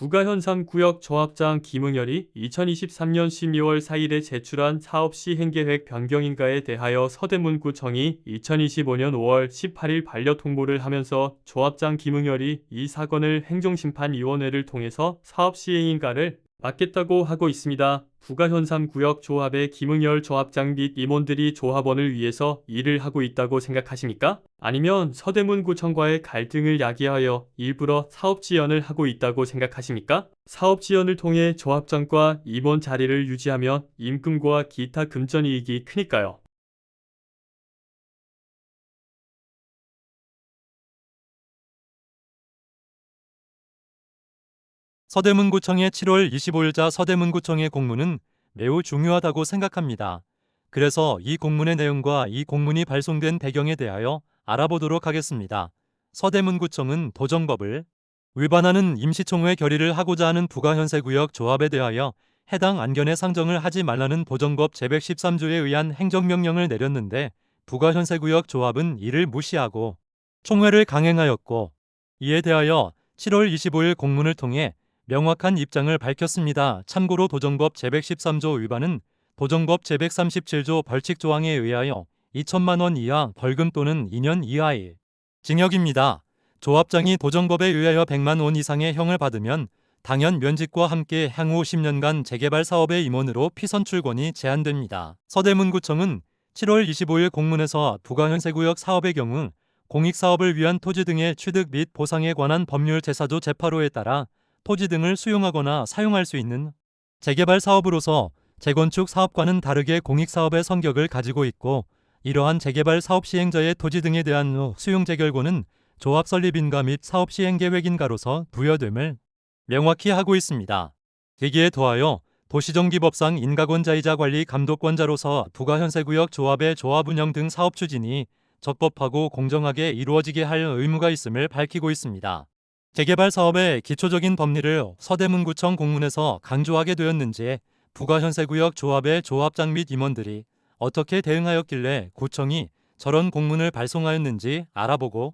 부가현상구역 조합장 김응열이 2023년 12월 4일에 제출한 사업시행계획 변경인가에 대하여 서대문구청이 2025년 5월 18일 반려 통보를 하면서 조합장 김응열이 이 사건을 행정심판위원회를 통해서 사업시행인가를 맡겠다고 하고 있습니다. 부가현상구역 조합의 김응열 조합장 및 임원들이 조합원을 위해서 일을 하고 있다고 생각하십니까? 아니면 서대문구청과의 갈등을 야기하여 일부러 사업지연을 하고 있다고 생각하십니까? 사업지연을 통해 조합장과 임원 자리를 유지하면 임금과 기타 금전이익이 크니까요. 서대문구청의 7월 25일자 서대문구청의 공문은 매우 중요하다고 생각합니다. 그래서 이 공문의 내용과 이 공문이 발송된 배경에 대하여 알아보도록 하겠습니다. 서대문구청은 도정법을 위반하는 임시총회 결의를 하고자 하는 부가현세구역 조합에 대하여 해당 안건의 상정을 하지 말라는 도정법 제113조에 의한 행정명령을 내렸는데 부가현세구역 조합은 이를 무시하고 총회를 강행하였고, 이에 대하여 7월 25일 공문을 통해 명확한 입장을 밝혔습니다. 참고로 도정법 제113조 위반은 도정법 제137조 벌칙조항에 의하여 2천만 원 이하 벌금 또는 2년 이하의 징역입니다. 조합장이 도정법에 의하여 100만 원 이상의 형을 받으면 당연 면직과 함께 향후 10년간 재개발 사업의 임원으로 피선출권이 제한됩니다. 서대문구청은 7월 25일 공문에서 부가현세구역 사업의 경우 공익사업을 위한 토지 등의 취득 및 보상에 관한 법률 제4조 제8호에 따라 토지 등을 수용하거나 사용할 수 있는 재개발 사업으로서 재건축 사업과는 다르게 공익사업의 성격을 가지고 있고, 이러한 재개발 사업 시행자의 토지 등에 대한 수용 재결권은 조합 설립인가 및 사업 시행 계획인가로서 부여됨을 명확히 하고 있습니다. 여기에 더하여 도시정기법상 인가권자이자 관리 감독권자로서 부가현세구역 조합의 조합 운영 등 사업 추진이 적법하고 공정하게 이루어지게 할 의무가 있음을 밝히고 있습니다. 재개발 사업의 기초적인 법리를 서대문구청 공문에서 강조하게 되었는지, 부가현세구역 조합의 조합장 및 임원들이 어떻게 대응하였길래 구청이 저런 공문을 발송하였는지 알아보고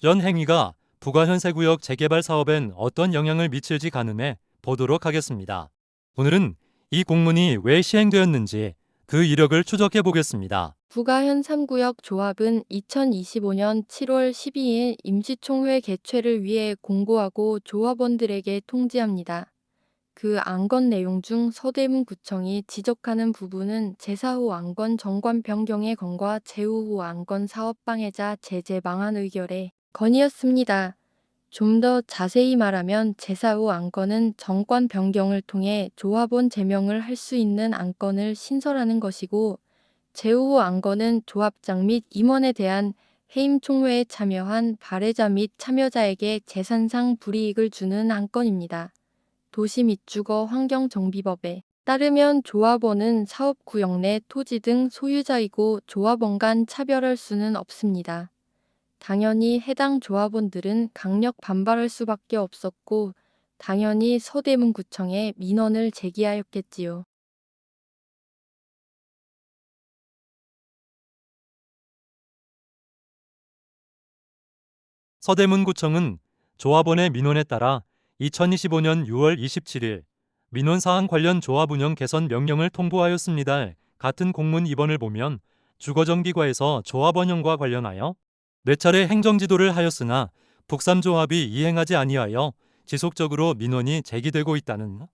연 행위가 부가현세구역 재개발 사업엔 어떤 영향을 미칠지 가늠해 보도록 하겠습니다. 오늘은 이 공문이 왜 시행되었는지 그 이력을 추적해 보겠습니다. 부가현상구역 조합은 2025년 7월 12일 임시총회 개최를 위해 공고하고 조합원들에게 통지합니다. 그 안건 내용 중 서대문구청이 지적하는 부분은 제4호 안건 정관 변경의 건과 제5호 안건 사업 방해자 제재 방안 의결의 건이었습니다. 좀 더 자세히 말하면 제4호 안건은 정관 변경을 통해 조합원 제명을 할 수 있는 안건을 신설하는 것이고, 제5호 안건은 조합장 및 임원에 대한 해임 총회에 참여한 발해자 및 참여자에게 재산상 불이익을 주는 안건입니다. 도시 및 주거 환경정비법에 따르면 조합원은 사업구역 내 토지 등 소유자이고 조합원 간 차별할 수는 없습니다. 당연히 해당 조합원들은 강력 반발할 수밖에 없었고, 당연히 서대문구청에 민원을 제기하였겠지요. 서대문구청은 조합원의 민원에 따라 2025년 6월 27일 민원사항 관련 조합 운영 개선 명령을 통보하였습니다. 같은 공문 입원을 보면 주거정기과에서 조합원형과 관련하여 4차례 행정지도를 하였으나 북삼조합이 이행하지 아니하여 지속적으로 민원이 제기되고 있다는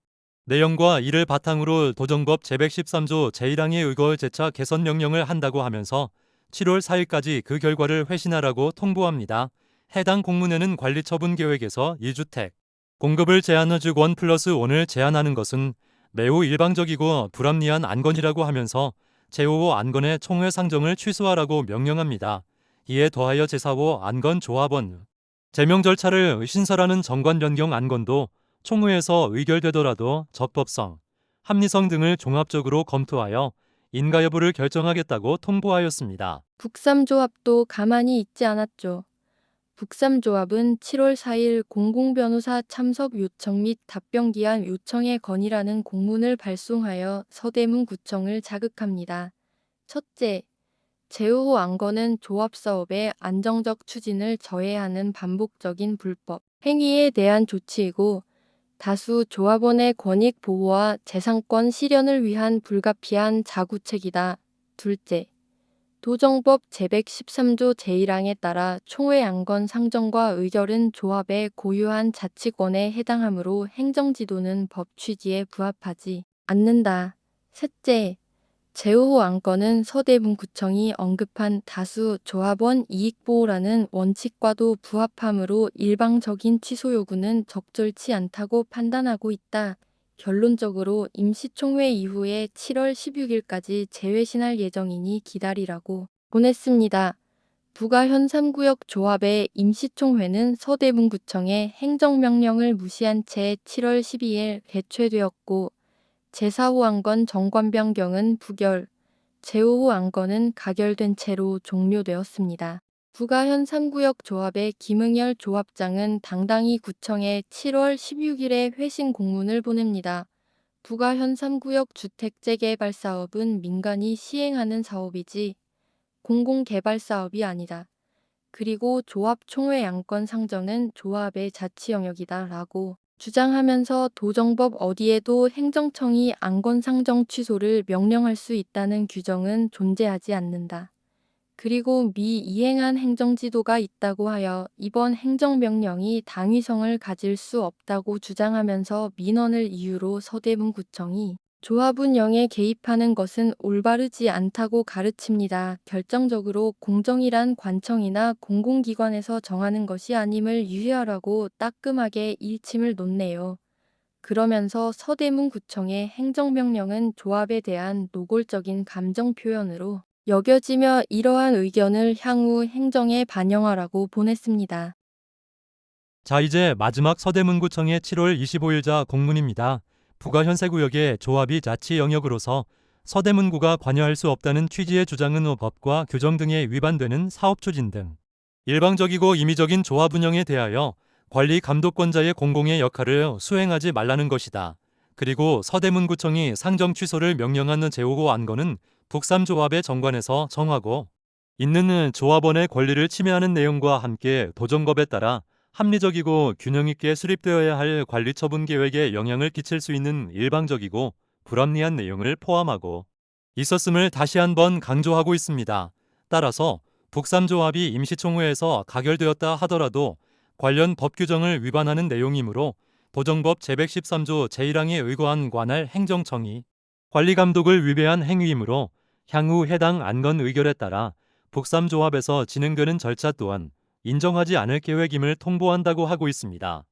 내용과 이를 바탕으로 도정법 제113조 제1항에 의거 재차 개선 명령을 한다고 하면서 7월 4일까지 그 결과를 회신하라고 통보합니다. 해당 공문에는 관리처분 계획에서 1주택 공급을 제한하주 1+1을 제한하는 것은 매우 일방적이고 불합리한 안건이라고 하면서 제5호 안건의 총회 상정을 취소하라고 명령합니다. 이에 더하여 제4호 안건 조합원 제명 절차를 신설하는 정관 변경 안건도 총회에서 의결되더라도 적법성, 합리성 등을 종합적으로 검토하여 인가 여부를 결정하겠다고 통보하였습니다. 북삼조합도 가만히 있지 않았죠. 북삼조합은 7월 4일 공공변호사 참석 요청 및 답변기한 요청의 건이라는 공문을 발송하여 서대문구청을 자극합니다. 첫째, 제5호 안건은 조합사업의 안정적 추진을 저해하는 반복적인 불법 행위에 대한 조치이고, 다수 조합원의 권익 보호와 재산권 실현을 위한 불가피한 자구책이다. 둘째, 도정법 제113조 제1항에 따라 총회 안건 상정과 의결은 조합의 고유한 자치권에 해당하므로 행정지도는 법 취지에 부합하지 않는다. 셋째, 제호호 안건은 서대문구청이 언급한 다수 조합원 이익보호라는 원칙과도 부합하므로 일방적인 취소 요구는 적절치 않다고 판단하고 있다. 결론적으로 임시총회 이후에 7월 16일까지 재회신할 예정이니 기다리라고 보냈습니다. 부가 현 3구역 조합의 임시총회는 서대문구청의 행정명령을 무시한 채 7월 12일 개최되었고 제4호 안건 정관 변경은 부결, 제5호 안건은 가결된 채로 종료되었습니다. 부가 현 3구역 조합의 김응열 조합장은 당당히 구청에 7월 16일에 회신 공문을 보냅니다. 부가 현 3구역 주택 재개발 사업은 민간이 시행하는 사업이지 공공개발 사업이 아니다. 그리고 조합 총회 안건 상정은 조합의 자치 영역이다 라고 주장하면서 도정법 어디에도 행정청이 안건 상정 취소를 명령할 수 있다는 규정은 존재하지 않는다. 그리고 미이행한 행정지도가 있다고 하여 이번 행정명령이 당위성을 가질 수 없다고 주장하면서 민원을 이유로 서대문구청이 조합 운영에 개입하는 것은 올바르지 않다고 가르칩니다. 결정적으로 공정이란 관청이나 공공기관에서 정하는 것이 아님을 유의하라고 따끔하게 일침을 놓네요. 그러면서 서대문구청의 행정명령은 조합에 대한 노골적인 감정 표현으로 여겨지며 이러한 의견을 향후 행정에 반영하라고 보냈습니다. 자, 이제 마지막 서대문구청의 7월 25일자 공문입니다. 부가 현세구역의 조합이 자치 영역으로서 서대문구가 관여할 수 없다는 취지의 주장은 법과 규정 등에 위반되는 사업 추진 등 일방적이고 임의적인 조합 운영에 대하여 관리 감독권자의 공공의 역할을 수행하지 말라는 것이다. 그리고 서대문구청이 상정 취소를 명령한 제5호 안건은 북삼조합의 정관에서 정하고 있는 조합원의 권리를 침해하는 내용과 함께 도정법에 따라 합리적이고 균형 있게 수립되어야 할 관리 처분 계획에 영향을 끼칠 수 있는 일방적이고 불합리한 내용을 포함하고 있었음을 다시 한번 강조하고 있습니다. 따라서 북삼조합이 임시총회에서 가결되었다 하더라도 관련 법 규정을 위반하는 내용이므로 도정법 제113조 제1항에 의거한 관할 행정청이 관리 감독을 위배한 행위이므로 향후 해당 안건 의결에 따라 북삼조합에서 진행되는 절차 또한 인정하지 않을 계획임을 통보한다고 하고 있습니다.